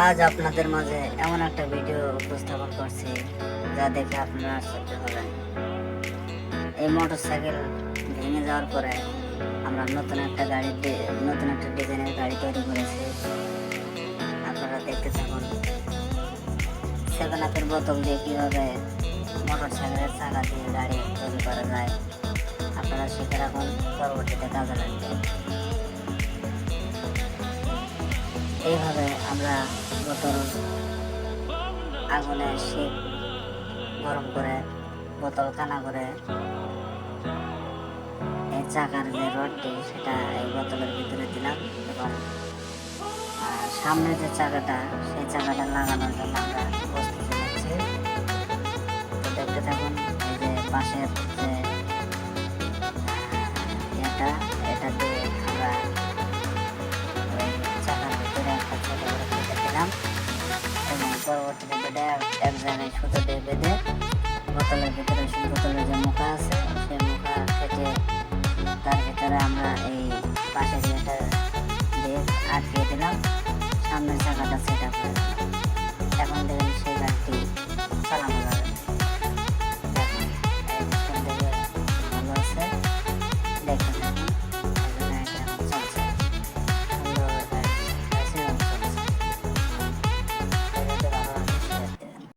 আজ আপনাদের মাঝে এমন একটা ভিডিও উপস্থাপন করছি যা দেখে আপনারা আশ্চর্য হবেন। এই মোটরসাইকেল ভেঙে যাওয়ার পরে আমরা নতুন একটা ডিজাইনের গাড়ি তৈরি করেছি। আপনারা দেখতে থাকুন। 7 আপের বোতল দিয়ে কীভাবে মোটরসাইকেলের চাকা দিয়ে গাড়ি তৈরি করা যায় আপনারা শিখে রাখুন, পরবর্তীতে কাজে লাগবে। এইভাবে আমরা বোতল আগুনে শিক গরম করে বোতল কানা করে এই চাকার যে রডটি সেটা এই বোতলের ভিতরে দিলাম এবং সামনে যে চাকাটা সেই চাকাটা লাগানোর জন্য আমরা প্রস্তুতি নিচ্ছি। তো দেখতে থাকুন। এই যে পাশের যে এটা দিয়ে আমরা ওই চাকার ভিতরে একটা ছোট করে কেটে দিলাম এবং পরবর্তীতে এক জায়গায় সুতো দিয়ে বেঁধে বোতলের ভিতরে বোতলের যে মুখা আছে